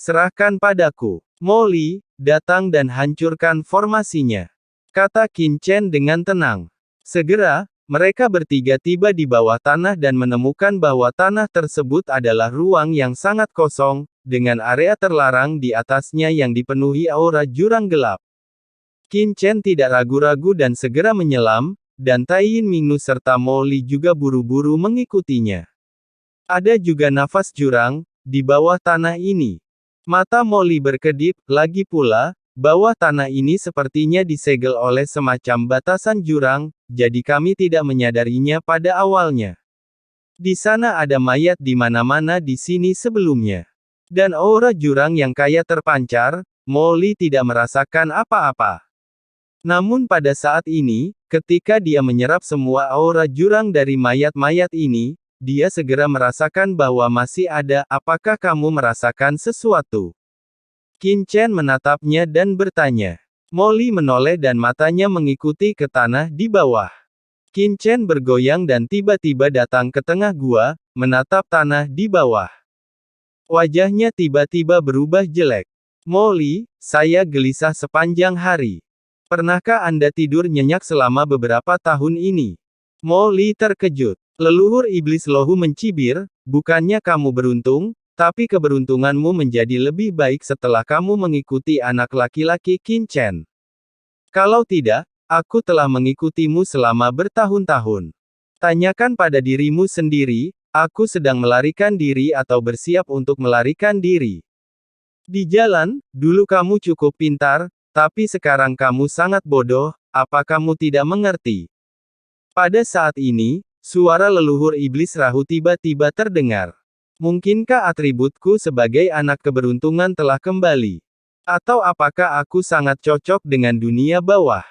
Serahkan padaku. Molly, datang dan hancurkan formasinya, kata Qin Chen dengan tenang. Segera, mereka bertiga tiba di bawah tanah dan menemukan bahwa tanah tersebut adalah ruang yang sangat kosong, dengan area terlarang di atasnya yang dipenuhi aura jurang gelap. Qin Chen tidak ragu-ragu dan segera menyelam, dan Tai Mingnu serta Molly juga buru-buru mengikutinya. Ada juga nafas jurang di bawah tanah ini. Mata Molly berkedip, lagi pula, bawah tanah ini sepertinya disegel oleh semacam batasan jurang, jadi kami tidak menyadarinya pada awalnya. Di sana ada mayat di mana-mana di sini sebelumnya. Dan aura jurang yang kaya terpancar, Molly tidak merasakan apa-apa. Namun pada saat ini, ketika dia menyerap semua aura jurang dari mayat-mayat ini, dia segera merasakan bahwa masih ada. Apakah kamu merasakan sesuatu? Qin Chen menatapnya dan bertanya. Molly menoleh dan matanya mengikuti ke tanah di bawah. Qin Chen bergoyang dan tiba-tiba datang ke tengah gua, menatap tanah di bawah. Wajahnya tiba-tiba berubah jelek. Molly, saya gelisah sepanjang hari. Pernahkah Anda tidur nyenyak selama beberapa tahun ini? Molly terkejut. Leluhur iblis Lohu mencibir, bukannya kamu beruntung, tapi keberuntunganmu menjadi lebih baik setelah kamu mengikuti anak laki-laki Qin Chen. Kalau tidak, aku telah mengikutimu selama bertahun-tahun. Tanyakan pada dirimu sendiri, aku sedang melarikan diri atau bersiap untuk melarikan diri. Di jalan, dulu kamu cukup pintar, tapi sekarang kamu sangat bodoh, apa kamu tidak mengerti? Pada saat ini, suara leluhur iblis Rahu tiba-tiba terdengar. Mungkinkah atributku sebagai anak keberuntungan telah kembali? Atau apakah aku sangat cocok dengan dunia bawah?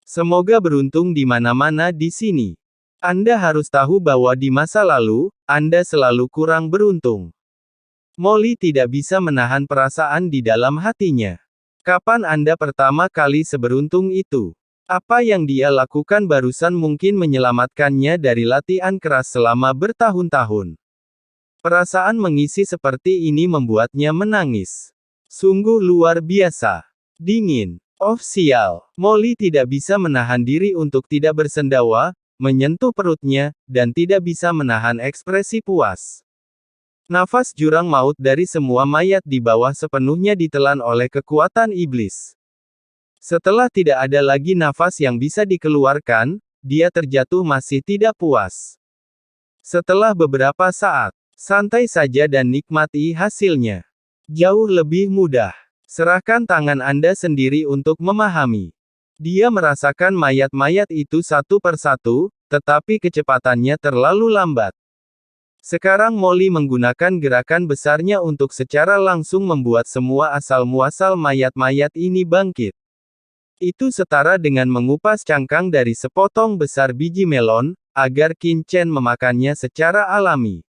Semoga beruntung di mana-mana di sini. Anda harus tahu bahwa di masa lalu, Anda selalu kurang beruntung. Molly tidak bisa menahan perasaan di dalam hatinya. Kapan Anda pertama kali seberuntung itu? Apa yang dia lakukan barusan mungkin menyelamatkannya dari latihan keras selama bertahun-tahun. Perasaan mengisi seperti ini membuatnya menangis. Sungguh luar biasa. Dingin. Oh sial. Molly tidak bisa menahan diri untuk tidak bersendawa, menyentuh perutnya, dan tidak bisa menahan ekspresi puas. Nafas jurang maut dari semua mayat di bawah sepenuhnya ditelan oleh kekuatan iblis. Setelah tidak ada lagi nafas yang bisa dikeluarkan, dia terjatuh masih tidak puas. Setelah beberapa saat, santai saja dan nikmati hasilnya. Jauh lebih mudah. Serahkan tangan Anda sendiri untuk memahami. Dia merasakan mayat-mayat itu satu persatu, tetapi kecepatannya terlalu lambat. Sekarang Molly menggunakan gerakan besarnya untuk secara langsung membuat semua asal-muasal mayat-mayat ini bangkit. Itu setara dengan mengupas cangkang dari sepotong besar biji melon, agar Qin Chen memakannya secara alami.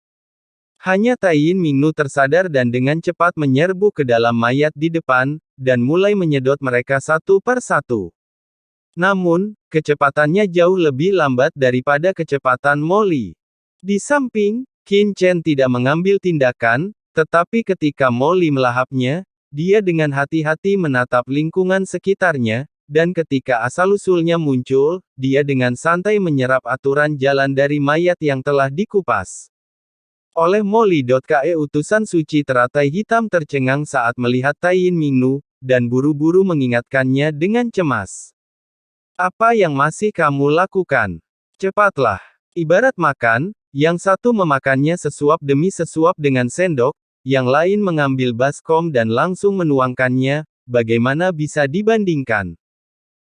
Hanya Tai Mingnu tersadar dan dengan cepat menyerbu ke dalam mayat di depan, dan mulai menyedot mereka satu per satu. Namun, kecepatannya jauh lebih lambat daripada kecepatan Molly. Di samping, Qin Chen tidak mengambil tindakan, tetapi ketika Molly melahapnya, dia dengan hati-hati menatap lingkungan sekitarnya, dan ketika asal-usulnya muncul, dia dengan santai menyerap aturan jalan dari mayat yang telah dikupas. Oleh Molly.ke utusan suci teratai hitam tercengang saat melihat Tai Mingnu, dan buru-buru mengingatkannya dengan cemas. Apa yang masih kamu lakukan? Cepatlah. Ibarat makan, yang satu memakannya sesuap demi sesuap dengan sendok, yang lain mengambil baskom dan langsung menuangkannya, bagaimana bisa dibandingkan?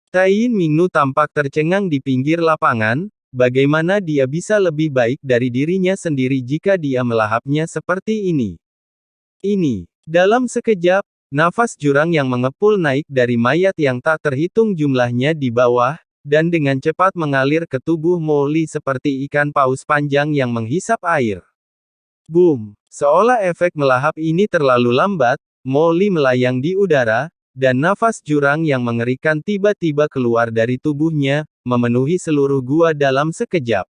Tai Mingnu tampak tercengang di pinggir lapangan, bagaimana dia bisa lebih baik dari dirinya sendiri jika dia melahapnya seperti ini. Dalam sekejap, nafas jurang yang mengepul naik dari mayat yang tak terhitung jumlahnya di bawah, dan dengan cepat mengalir ke tubuh Molly seperti ikan paus panjang yang menghisap air. Boom! Seolah efek melahap ini terlalu lambat, Molly melayang di udara, dan nafas jurang yang mengerikan tiba-tiba keluar dari tubuhnya, memenuhi seluruh gua dalam sekejap.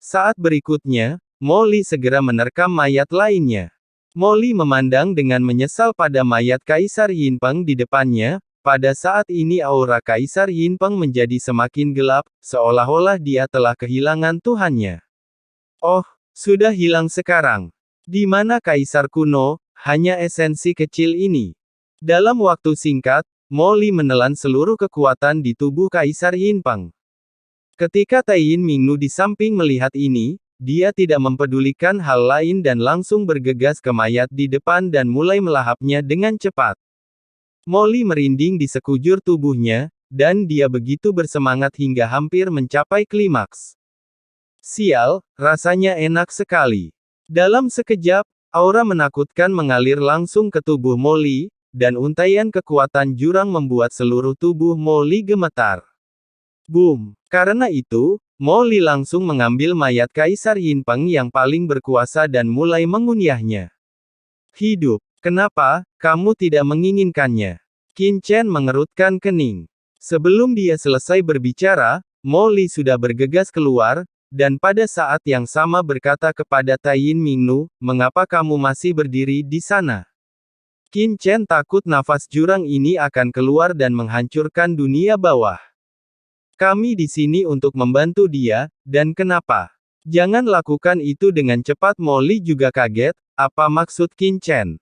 Saat berikutnya, Molly segera menerkam mayat lainnya. Molly memandang dengan menyesal pada mayat Kaisar Yinpeng di depannya. Pada saat ini aura Kaisar Yinpeng menjadi semakin gelap, seolah-olah dia telah kehilangan Tuhannya. Oh, sudah hilang sekarang. Di mana Kaisar kuno, hanya esensi kecil ini. Dalam waktu singkat, Molly menelan seluruh kekuatan di tubuh Kaisar Yinpeng. Ketika Taiyin Mingnu di samping melihat ini, dia tidak mempedulikan hal lain dan langsung bergegas ke mayat di depan dan mulai melahapnya dengan cepat. Molly merinding di sekujur tubuhnya, dan dia begitu bersemangat hingga hampir mencapai klimaks. Sial, rasanya enak sekali. Dalam sekejap, aura menakutkan mengalir langsung ke tubuh Molly, dan untaian kekuatan jurang membuat seluruh tubuh Molly gemetar. Boom! Karena itu, Molly langsung mengambil mayat Kaisar Yinpeng yang paling berkuasa dan mulai mengunyahnya. Hidup, kenapa kamu tidak menginginkannya? Qin Chen mengerutkan kening. Sebelum dia selesai berbicara, Molly sudah bergegas keluar, dan pada saat yang sama berkata kepada Taiyin Mingnu, mengapa kamu masih berdiri di sana? Qin Chen takut nafas jurang ini akan keluar dan menghancurkan dunia bawah. Kami di sini untuk membantu dia, dan kenapa? Jangan lakukan itu dengan cepat. Molly juga kaget, apa maksud Qin Chen?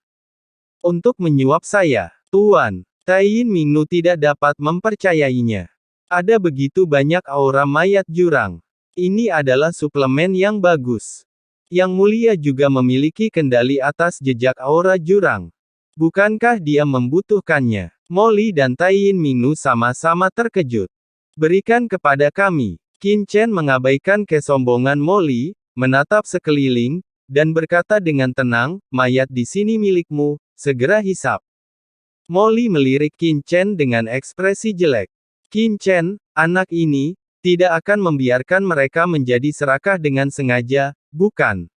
Untuk menyuap saya, Tuan. Taiyin Mingnu tidak dapat mempercayainya. Ada begitu banyak aura mayat jurang. Ini adalah suplemen yang bagus. Yang mulia juga memiliki kendali atas jejak aura jurang. Bukankah dia membutuhkannya? Molly dan Taiyin Mingnu sama-sama terkejut. Berikan kepada kami. Qin Chen mengabaikan kesombongan Molly, menatap sekeliling, dan berkata dengan tenang, mayat di sini milikmu, segera hisap. Molly melirik Qin Chen dengan ekspresi jelek. Qin Chen, anak ini, tidak akan membiarkan mereka menjadi serakah dengan sengaja, bukan?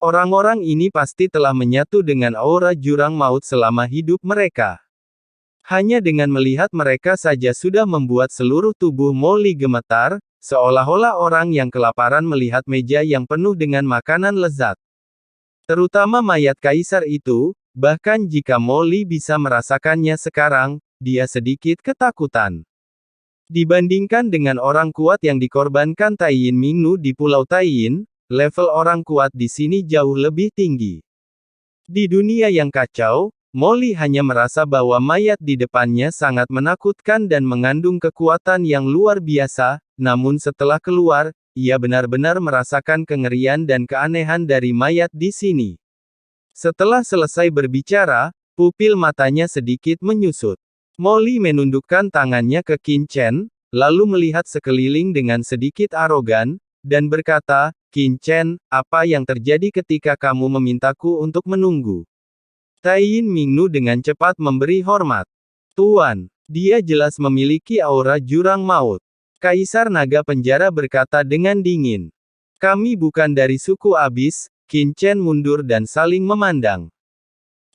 Orang-orang ini pasti telah menyatu dengan aura jurang maut selama hidup mereka. Hanya dengan melihat mereka saja sudah membuat seluruh tubuh Molly gemetar, seolah-olah orang yang kelaparan melihat meja yang penuh dengan makanan lezat. Terutama mayat kaisar itu, bahkan jika Molly bisa merasakannya sekarang, dia sedikit ketakutan. Dibandingkan dengan orang kuat yang dikorbankan Taiyin Mingnu di Pulau Taiyin, level orang kuat di sini jauh lebih tinggi. Di dunia yang kacau, Molly hanya merasa bahwa mayat di depannya sangat menakutkan dan mengandung kekuatan yang luar biasa, namun setelah keluar, ia benar-benar merasakan kengerian dan keanehan dari mayat di sini. Setelah selesai berbicara, pupil matanya sedikit menyusut. Molly menundukkan tangannya ke Qin Chen, lalu melihat sekeliling dengan sedikit arogan, dan berkata, Qin Chen, apa yang terjadi ketika kamu memintaku untuk menunggu? Taiyin Mingnu dengan cepat memberi hormat. Tuan, dia jelas memiliki aura jurang maut. Kaisar Naga Penjara berkata dengan dingin. Kami bukan dari suku Abis. Qin Chen mundur dan saling memandang.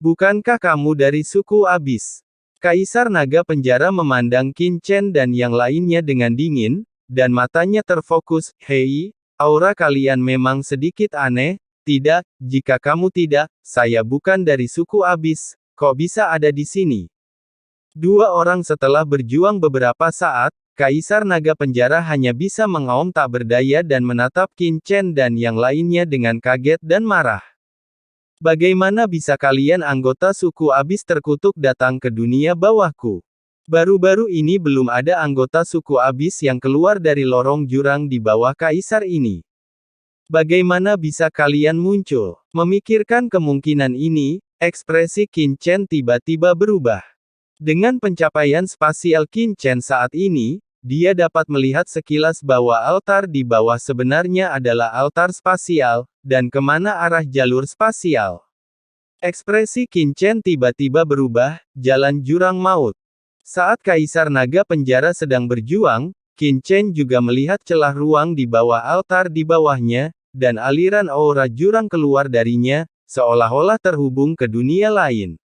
Bukankah kamu dari suku Abis? Kaisar Naga Penjara memandang Qin Chen dan yang lainnya dengan dingin, dan matanya terfokus. Hei, aura kalian memang sedikit aneh. Tidak, jika kamu tidak, saya bukan dari suku Abis, kok bisa ada di sini? Dua orang setelah berjuang beberapa saat, Kaisar Naga Penjara hanya bisa mengaum tak berdaya dan menatap Qin Chen dan yang lainnya dengan kaget dan marah. Bagaimana bisa kalian anggota suku Abis terkutuk datang ke dunia bawahku? Baru-baru ini belum ada anggota suku Abis yang keluar dari lorong jurang di bawah Kaisar ini. Bagaimana bisa kalian muncul? Memikirkan kemungkinan ini, ekspresi Qin Chen tiba-tiba berubah. Dengan pencapaian spasial Qin Chen saat ini, dia dapat melihat sekilas bahwa altar di bawah sebenarnya adalah altar spasial, dan kemana arah jalur spasial. Ekspresi Qin Chen tiba-tiba berubah, jalan jurang maut. Saat Kaisar Naga Penjara sedang berjuang, Qin Chen juga melihat celah ruang di bawah altar di bawahnya, dan aliran aura jurang keluar darinya, seolah-olah terhubung ke dunia lain.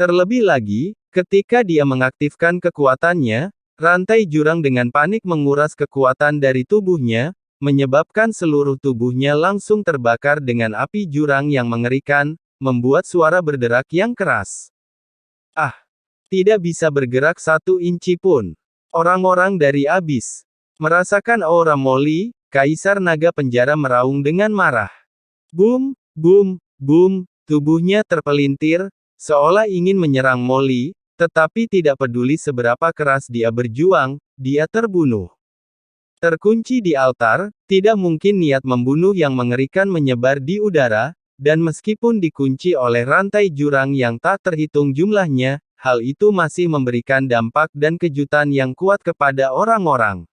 Terlebih lagi, ketika dia mengaktifkan kekuatannya, rantai jurang dengan panik menguras kekuatan dari tubuhnya, menyebabkan seluruh tubuhnya langsung terbakar dengan api jurang yang mengerikan, membuat suara berderak yang keras. Ah! Tidak bisa bergerak 1 inci pun. Orang-orang dari abis merasakan aura Molly, Kaisar Naga Penjara meraung dengan marah. Boom, boom, boom, tubuhnya terpelintir, seolah ingin menyerang Molly, tetapi tidak peduli seberapa keras dia berjuang, dia terbunuh. Terkunci di altar, tidak mungkin niat membunuh yang mengerikan menyebar di udara, dan meskipun dikunci oleh rantai jurang yang tak terhitung jumlahnya, hal itu masih memberikan dampak dan kejutan yang kuat kepada orang-orang.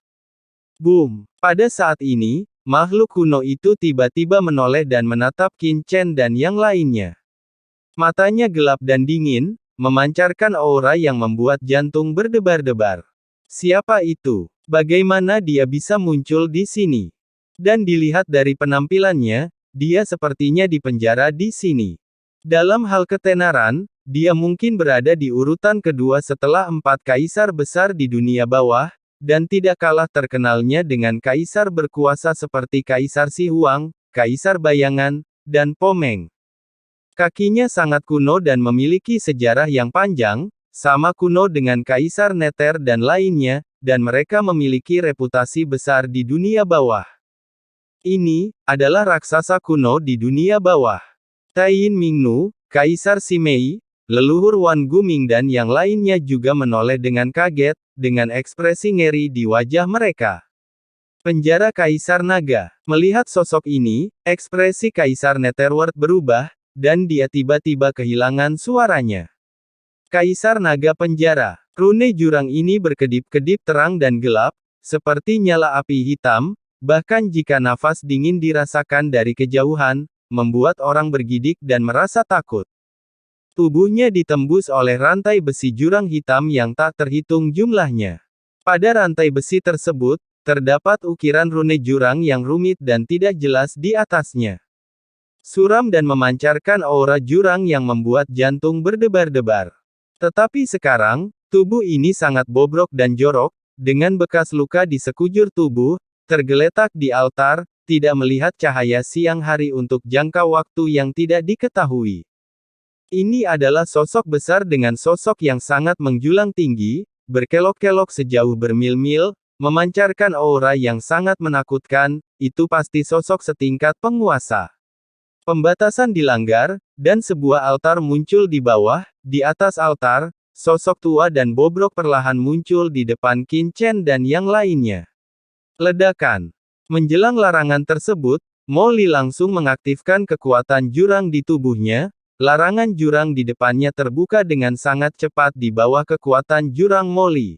Boom! Pada saat ini, makhluk kuno itu tiba-tiba menoleh dan menatap Qin Chen dan yang lainnya. Matanya gelap dan dingin, memancarkan aura yang membuat jantung berdebar-debar. Siapa itu? Bagaimana dia bisa muncul di sini? Dan dilihat dari penampilannya, dia sepertinya dipenjara di sini. Dalam hal ketenaran, dia mungkin berada di urutan kedua setelah 4 kaisar besar di dunia bawah, dan tidak kalah terkenalnya dengan kaisar berkuasa seperti Kaisar Si Huang, Kaisar Bayangan, dan Pomeng. Kakinya sangat kuno dan memiliki sejarah yang panjang, sama kuno dengan Kaisar Nether dan lainnya, dan mereka memiliki reputasi besar di dunia bawah. Ini adalah raksasa kuno di dunia bawah. Taiyin Mingnu, Kaisar Simei, leluhur Wan Guming dan yang lainnya juga menoleh dengan kaget, dengan ekspresi ngeri di wajah mereka. Penjara Kaisar Naga. Melihat sosok ini, ekspresi Kaisar Netherworld berubah, dan dia tiba-tiba kehilangan suaranya. Kaisar Naga Penjara. Rune jurang ini berkedip-kedip terang dan gelap, seperti nyala api hitam, bahkan jika nafas dingin dirasakan dari kejauhan, membuat orang bergidik dan merasa takut. Tubuhnya ditembus oleh rantai besi jurang hitam yang tak terhitung jumlahnya. Pada rantai besi tersebut, terdapat ukiran rune jurang yang rumit dan tidak jelas di atasnya. Suram dan memancarkan aura jurang yang membuat jantung berdebar-debar. Tetapi sekarang, tubuh ini sangat bobrok dan jorok, dengan bekas luka di sekujur tubuh, tergeletak di altar, tidak melihat cahaya siang hari untuk jangka waktu yang tidak diketahui. Ini adalah sosok besar dengan sosok yang sangat menjulang tinggi, berkelok-kelok sejauh bermil-mil, memancarkan aura yang sangat menakutkan, itu pasti sosok setingkat penguasa. Pembatasan dilanggar, dan sebuah altar muncul di bawah, di atas altar, sosok tua dan bobrok perlahan muncul di depan Qin Chen dan yang lainnya. Ledakan. Menjelang larangan tersebut, Molly langsung mengaktifkan kekuatan jurang di tubuhnya, larangan jurang di depannya terbuka dengan sangat cepat di bawah kekuatan jurang Molly.